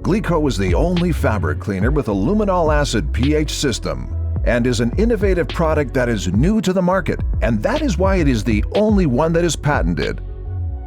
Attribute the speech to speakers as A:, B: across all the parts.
A: Glico is the only fabric cleaner with a luminol acid pH system and is an innovative product that is new to the market, and that is why it is the only one that is patented.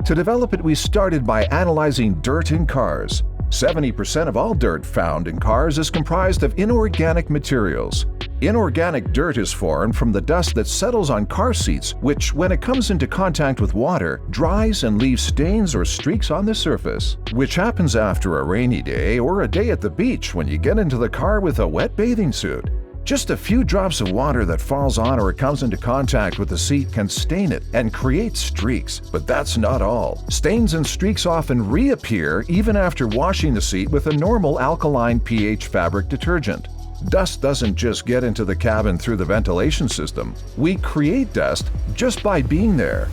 A: To develop it, we started by analyzing dirt in cars. 70% of all dirt found in cars is comprised of inorganic materials. Inorganic dirt is formed from the dust that settles on car seats, which, when it comes into contact with water, dries and leaves stains or streaks on the surface, which happens after a rainy day or a day at the beach when you get into the car with a wet bathing suit. Just a few drops of water that falls on or comes into contact with the seat can stain it and create streaks, but that's not all. Stains and streaks often reappear even after washing the seat with a normal alkaline pH fabric detergent. Dust doesn't just get into the cabin through the ventilation system. We create dust just by being there.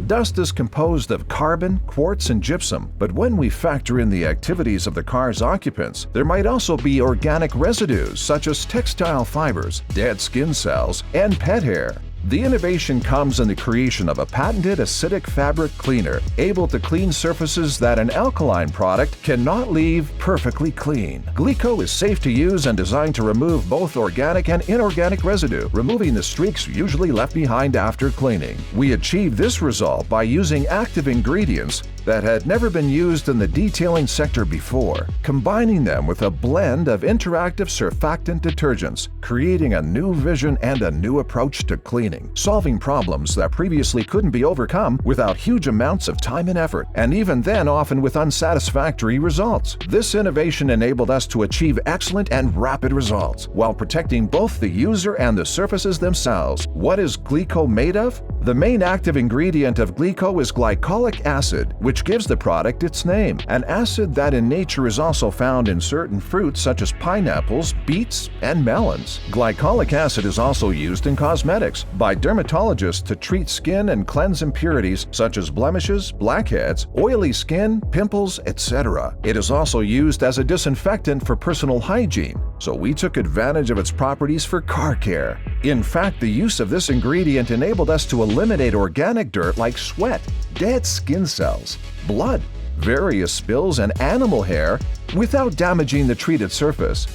A: Dust is composed of carbon, quartz, and gypsum, but when we factor in the activities of the car's occupants, there might also be organic residues such as textile fibers, dead skin cells, and pet hair. The innovation comes in the creation of a patented acidic fabric cleaner, able to clean surfaces that an alkaline product cannot leave perfectly clean. Glico is safe to use and designed to remove both organic and inorganic residue, removing the streaks usually left behind after cleaning. We achieved this result by using active ingredients that had never been used in the detailing sector before, combining them with a blend of interactive surfactant detergents, creating a new vision and a new approach to cleaning, solving problems that previously couldn't be overcome without huge amounts of time and effort, and even then often with unsatisfactory results. This innovation enabled us to achieve excellent and rapid results, while protecting both the user and the surfaces themselves. What is Glico made of? The main active ingredient of Glico is glycolic acid, which gives the product its name, an acid that in nature is also found in certain fruits such as pineapples, beets, and melons. Glycolic acid is also used in cosmetics by dermatologists to treat skin and cleanse impurities such as blemishes, blackheads, oily skin, pimples, etc. It is also used as a disinfectant for personal hygiene, so we took advantage of its properties for car care. In fact, the use of this ingredient enabled us to eliminate organic dirt like sweat, dead skin cells, blood, various spills, and animal hair without damaging the treated surface.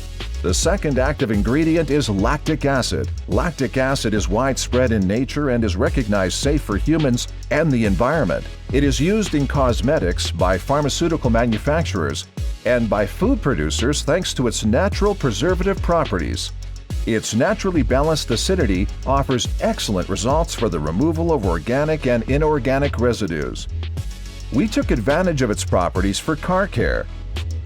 A: The second active ingredient is lactic acid. Lactic acid is widespread in nature and is recognized safe for humans and the environment. It is used in cosmetics by pharmaceutical manufacturers and by food producers thanks to its natural preservative properties. Its naturally balanced acidity offers excellent results for the removal of organic and inorganic residues. We took advantage of its properties for car care.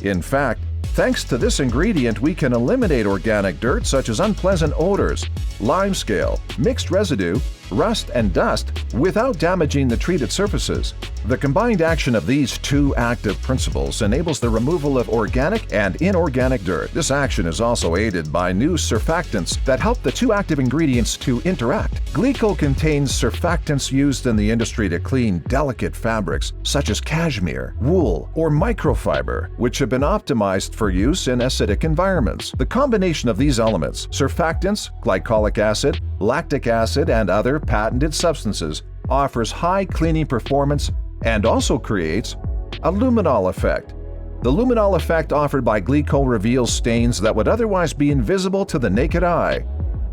A: In fact, thanks to this ingredient, we can eliminate organic dirt such as unpleasant odors, limescale, mixed residue, rust, and dust without damaging the treated surfaces. The combined action of these two active principles enables the removal of organic and inorganic dirt. This action is also aided by new surfactants that help the two active ingredients to interact. Glico contains surfactants used in the industry to clean delicate fabrics such as cashmere, wool, or microfiber, which have been optimized for use in acidic environments. The combination of these elements, surfactants, glycolic acid, lactic acid, and other patented substances, offers high cleaning performance and also creates a luminol effect. The luminol effect offered by Glico reveals stains that would otherwise be invisible to the naked eye,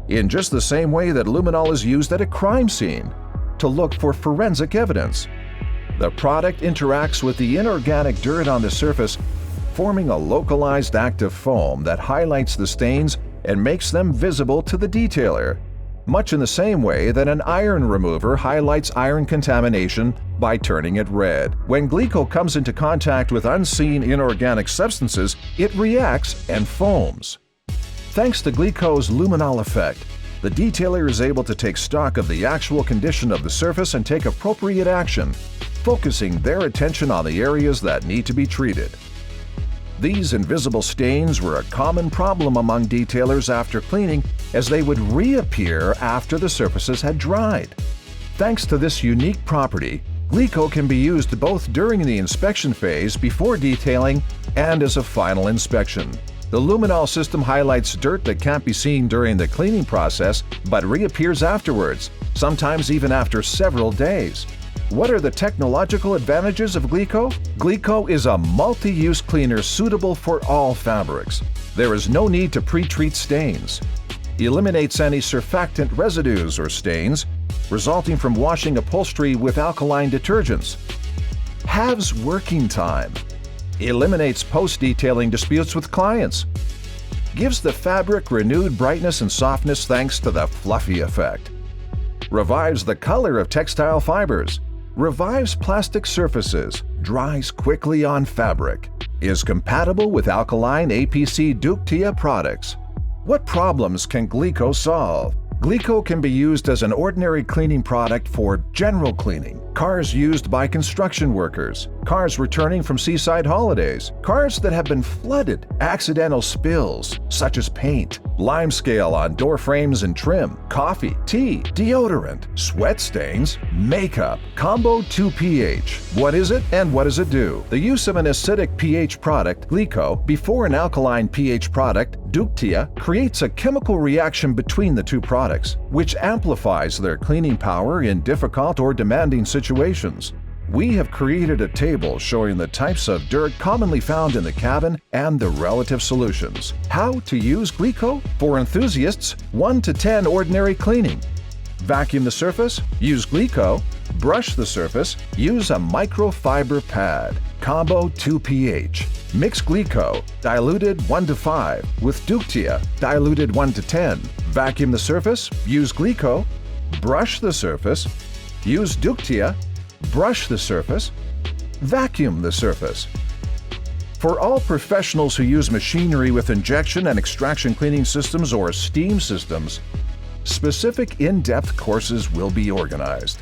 A: in just the same way that luminol is used at a crime scene to look for forensic evidence. The product interacts with the inorganic dirt on the surface, forming a localized active foam that highlights the stains and makes them visible to the detailer, much in the same way that an iron remover highlights iron contamination by turning it red. When Glico comes into contact with unseen inorganic substances, it reacts and foams. Thanks to Glico's luminol effect, the detailer is able to take stock of the actual condition of the surface and take appropriate action, focusing their attention on the areas that need to be treated. These invisible stains were a common problem among detailers after cleaning, as they would reappear after the surfaces had dried. Thanks to this unique property, Glico can be used both during the inspection phase before detailing and as a final inspection. The luminol system highlights dirt that can't be seen during the cleaning process but reappears afterwards, sometimes even after several days. What are the technological advantages of Glico? Glico is a multi-use cleaner suitable for all fabrics. There is no need to pre-treat stains. Eliminates any surfactant residues or stains resulting from washing upholstery with alkaline detergents. Halves working time. Eliminates post-detailing disputes with clients. Gives the fabric renewed brightness and softness thanks to the fluffy effect. Revives the color of textile fibers. Revives plastic surfaces. Dries quickly on fabric. Is compatible with alkaline APC Ductia products. What problems can Glico solve? Glico can be used as an ordinary cleaning product for general cleaning, cars used by construction workers, cars returning from seaside holidays, cars that have been flooded, accidental spills such as paint, limescale on door frames and trim, coffee, tea, deodorant, sweat stains, makeup. Combo 2pH. What is it and what does it do? The use of an acidic pH product, Glico, before an alkaline pH product, Ductia, creates a chemical reaction between the two products, which amplifies their cleaning power in difficult or demanding situations. We have created a table showing the types of dirt commonly found in the cabin and the relative solutions. How to use Glico? For enthusiasts, 1 to 10 ordinary cleaning. Vacuum the surface? Use Glico. Brush the surface? Use a microfiber pad. Combo 2pH. Mix Glico, diluted 1 to 5, with Ductia, diluted 1 to 10. Vacuum the surface? Use Glico. Brush the surface? Use Ductia. Brush the surface. Vacuum the surface. For all professionals who use machinery with injection and extraction cleaning systems or steam systems, specific in-depth courses will be organized.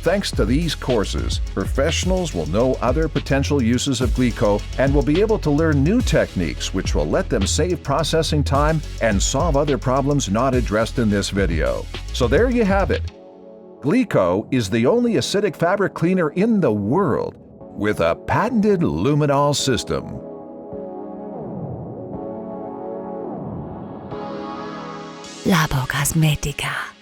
A: Thanks to these courses, professionals will know other potential uses of Glico and will be able to learn new techniques which will let them save processing time and solve other problems not addressed in this video. So there you have it. Glico is the only acidic fabric cleaner in the world with a patented luminol system.
B: Labo Cosmetica.